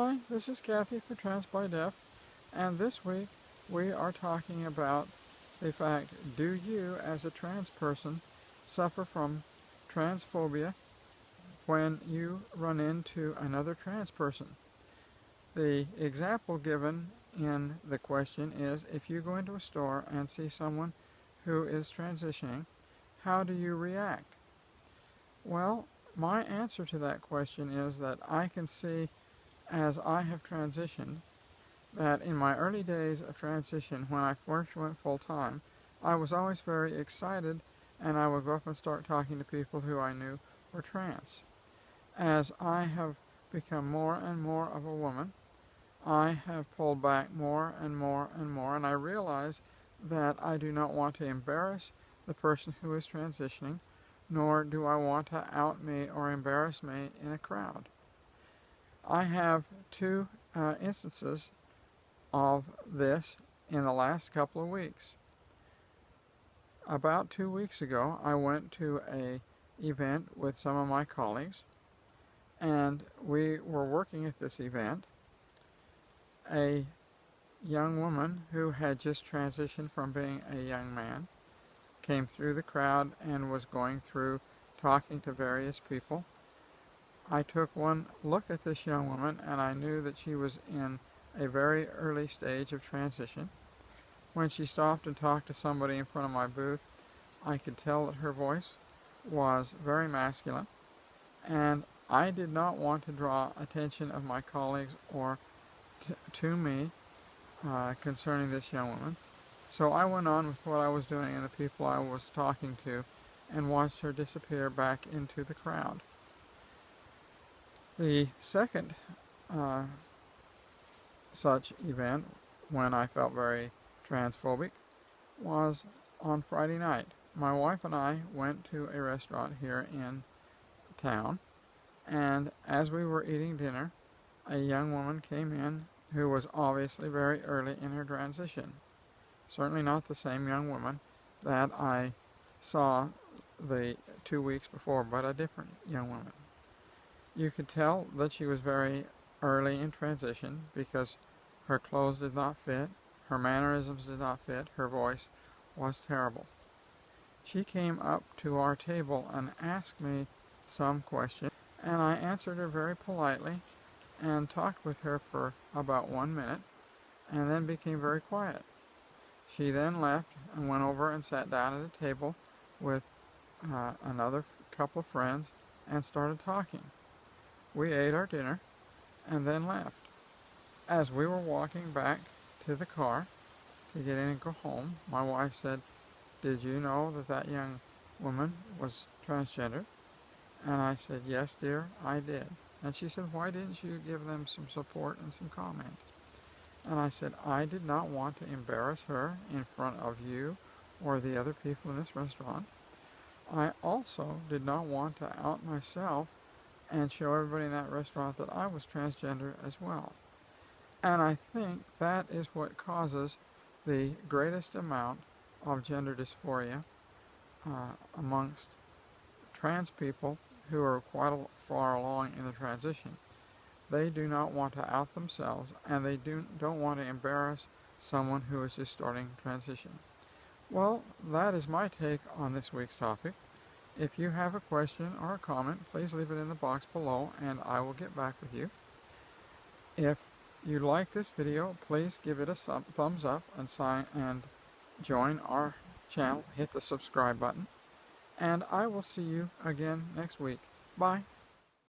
Hi, this is Kathy for Trans by Deaf, and this week we are talking about the fact, do you as a trans person suffer from transphobia when you run into another trans person? The example given in the question is, if you go into a store and see someone who is transitioning, how do you react? Well, my answer to that question is that I can see, as I have transitioned, that in my early days of transition, when I first went full-time, I was always very excited, and I would go up and start talking to people who I knew were trans. As I have become more and more of a woman, I have pulled back more and more and more, and I realize that I do not want to embarrass the person who is transitioning, nor do I want to out me or embarrass me in a crowd. I have two instances of this in the last couple of weeks. About 2 weeks ago, I went to an event with some of my colleagues, and we were working at this event. A young woman who had just transitioned from being a young man came through the crowd and was going through talking to various people. I took one look at this young woman, and I knew that she was in a very early stage of transition. When she stopped and talked to somebody in front of my booth, I could tell that her voice was very masculine, and I did not want to draw attention of my colleagues or to me concerning this young woman. So I went on with what I was doing and the people I was talking to, and watched her disappear back into the crowd. The second such event, when I felt very transphobic, was on Friday night. My wife and I went to a restaurant here in town, and as we were eating dinner, a young woman came in who was obviously very early in her transition. Certainly not the same young woman that I saw the 2 weeks before, but a different young woman. You could tell that she was very early in transition because her clothes did not fit, her mannerisms did not fit, her voice was terrible. She came up to our table and asked me some question, and I answered her very politely and talked with her for about 1 minute, and then became very quiet. She then left and went over and sat down at a table with another couple of friends and started talking. We ate our dinner and then left. As we were walking back to the car to get in and go home, my wife said, "Did you know that that young woman was transgender?" And I said, "Yes, dear, I did." And she said, "Why didn't you give them some support and some comment?" And I said, "I did not want to embarrass her in front of you or the other people in this restaurant. I also did not want to out myself and show everybody in that restaurant that I was transgender as well." And I think that is what causes the greatest amount of gender dysphoria amongst trans people who are quite far along in the transition. They do not want to out themselves, and they don't want to embarrass someone who is just starting transition. Well, that is my take on this week's topic. If you have a question or a comment, please leave it in the box below and I will get back with you. If you like this video, please give it a thumbs up and join our channel. Hit the subscribe button, and I will see you again next week. Bye.